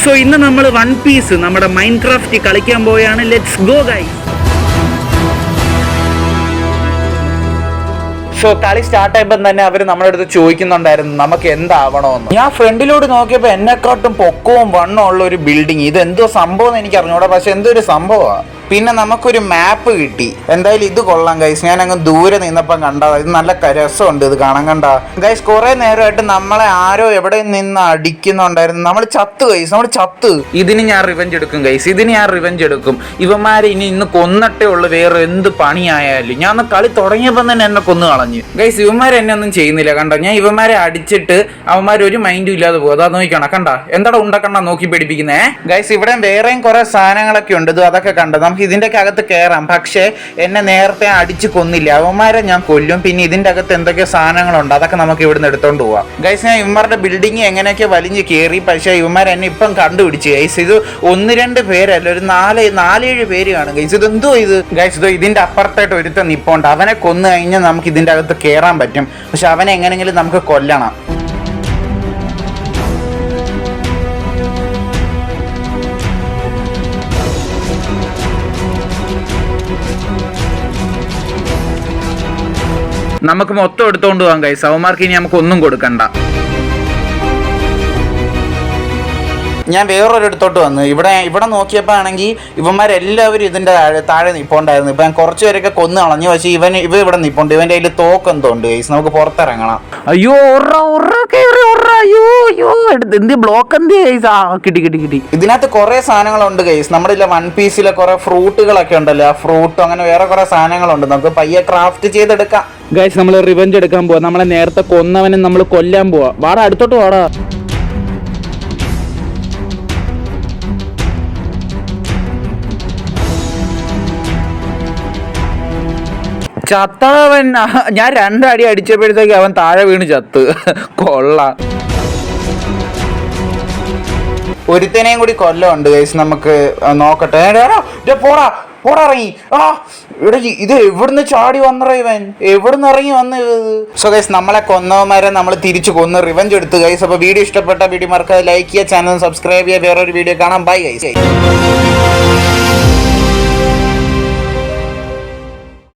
So ഇന്ന് നമ്മൾ one piece നമ്മുടെ മൈൻക്രാഫ്റ്റ് കളിക്കാൻ പോയാണ്. Let's go guys. സോ കളി സ്റ്റാർട്ട് ആയപ്പോൾ തന്നെ അവർ നമ്മുടെ അടുത്ത് ചോദിക്കുന്നുണ്ടായിരുന്നു നമുക്ക് എന്താവണമെന്ന്. ഞാൻ ഫ്രണ്ടിലോട്ട് നോക്കിയപ്പോൾ എന്നെക്കാട്ടും പൊക്കവും വണ്ണവും ഉള്ള ഒരു ബിൽഡിങ്. ഇത് എന്തോ സംഭവം എന്ന് എനിക്ക് അറിഞ്ഞൂടാ, പക്ഷെ എന്തോ ഒരു സംഭവമാണ്. പിന്നെ നമുക്കൊരു മാപ്പ് കിട്ടി. എന്തായാലും ഇത് കൊള്ളാം ഗൈസ്. ഞാൻ അങ്ങ് ദൂരെ നിന്നപ്പം കണ്ടതാ. ഇത് നല്ല രസമുണ്ട് ഇത് കാണാൻ. കണ്ട ഗൈസ്, കുറെ നേരമായിട്ട് നമ്മളെ ആരോ എവിടെ നിന്ന് അടിക്കുന്നുണ്ടായിരുന്നു. നമ്മൾ ചത്ത് ഗൈസ്, നമ്മൾ ചത്ത്. ഇതിന് ഞാൻ റിവെഞ്ച് എടുക്കും ഗൈസ്, ഇതിന് ഞാൻ റിവെഞ്ച് എടുക്കും. ഇവന്മാരെ ഇന്ന് കൊന്നിട്ടേ ഉള്ളു, വേറെ എന്ത് പണിയായാലും. ഞാൻ ഒന്ന് കളി തുടങ്ങിയപ്പോൾ തന്നെ എന്നെ കൊന്നു കളഞ്ഞു ഗൈസ്. ഇവന്മാരെ എന്നെ ഒന്നും ചെയ്യുന്നില്ല. കണ്ട, ഞാൻ ഇവന്മാരെ അടിച്ചിട്ട് അവന്മാർ ഒരു മൈൻഡും ഇല്ലാതെ പോകും. അതാ നോക്കിക്കണ, കണ്ട എന്താ ഉണ്ടാക്കണ്ട നോക്കി പിടിപ്പിക്കുന്നേ ഗൈസ്. ഇവിടെ വേറെയും കുറെ സാധനങ്ങളൊക്കെ ഉണ്ട്. ഇത് അതൊക്കെ കണ്ട, നമുക്ക് ഇതിന്റെ അകത്ത് കയറാം. പക്ഷെ എന്നെ നേരത്തെ അടിച്ചു കൊന്നില്ല. അവന്മാരെ ഞാൻ കൊല്ലും. പിന്നെ ഇതിന്റെ അകത്ത് എന്തൊക്കെ സാധനങ്ങളുണ്ട് അതൊക്കെ നമുക്ക് ഇവിടുന്ന് എടുത്തോണ്ട് പോവാം ഗൈസ്. ഞാൻ ഇവന്മാരുടെ ബിൽഡിങ് എങ്ങനെയൊക്കെ വലിഞ്ഞ് കയറി. പക്ഷെ ഇവന്മാർ എന്നെ ഇപ്പം കണ്ടുപിടിച്ചു ഗൈസ്. ഇത് 1-2 പേരല്ല, ഒരു 4-7 പേര് കാണും ഗൈസ്. ഇതെന്തോ ഇത് ഗൈസ്. ഇതോ ഇതിന്റെ അപ്പുറത്തായിട്ട് ഒരുത്തൻ നിപ്പുണ്ട്. അവനെ കൊന്നു കഴിഞ്ഞാൽ നമുക്ക് ഇതിന്റെ അകത്ത് കയറാൻ പറ്റും. പക്ഷെ അവനെ എങ്ങനെയെങ്കിലും നമുക്ക് കൊല്ലണം. നമുക്ക് മൊത്തം എടുത്തോണ്ട് പോകാം ഗൈസ്. അവന്മാർക്ക് ഇനി നമുക്ക് ഒന്നും കൊടുക്കണ്ട. ഞാൻ വേറൊരിടത്തോട്ട് വന്നു. ഇവിടെ നോക്കിയപ്പോൾ ആണെങ്കിൽ ഇവന്മാരെല്ലാവരും ഇതിൻ്റെ താഴെ നിൽപ്പുണ്ടായിരുന്നു. ഇപ്പം ഞാൻ കുറച്ച് പേരൊക്കെ കൊന്നു കളഞ്ഞു. പക്ഷേ ഇവ ഇവിടെ നിൽപ്പുണ്ട്. ഇവൻ്റെ കയ്യിൽ തോക്കെന്തോ ഉണ്ട് ഗൈസ്. നമുക്ക് പുറത്തിറങ്ങണം. അയ്യോ എന്ത് ബ്ലോക്ക് എന്ത് ഗൈസ്. കിട്ടി. ഇതിനകത്ത് കുറേ സാധനങ്ങളുണ്ട് ഗൈസ്. നമ്മുടെ ഇല്ല വൺ പീസിലെ കുറേ ഫ്രൂട്ടുകളൊക്കെ ഉണ്ടല്ലോ, ആ ഫ്രൂട്ടും അങ്ങനെ വേറെ കുറേ സാധനങ്ങളുണ്ട്. നമുക്ക് പയ്യെ ക്രാഫ്റ്റ് ചെയ്തെടുക്കാം ഗൈസ്. നമ്മൾ റിവെഞ്ച് എടുക്കാൻ പോവാ. നമ്മളെ നേരത്തെ കൊന്നവനെ നമ്മൾ കൊല്ലാൻ പോവാ. വാടാ, അടുത്തോട്ട് വാടാ. ചത്തവൻ. ഞാൻ 2 അടി അടിച്ചപ്പോഴത്തേക്ക് അവൻ താഴെ വീണ് ചത്ത്. കൊള്ളാം. ഒരുത്തനെയും കൂടി കൊല്ലമുണ്ട് ഗൈസ്. നമുക്ക് നോക്കട്ടെ. പോടാ ഇറങ്ങി. ഇവിടെ ഇത് എവിടുന്ന് ചാടി വന്നറ ഇവൻ? എവിടുന്ന് ഇറങ്ങി വന്ന്? സോ ഗൈസ്, നമ്മളെ കൊന്നവന്മാരെ നമ്മൾ തിരിച്ചു കൊന്ന് റിവെഞ്ച് എടുത്തു ഗൈസ്. അപ്പോൾ വീഡിയോ ഇഷ്ടപ്പെട്ട വീഡിയോ മറക്കാതെ ലൈക്ക് ചെയ്യുക, ചാനൽ സബ്സ്ക്രൈബ് ചെയ്യുക. വേറൊരു വീഡിയോ കാണാം. Bye guys.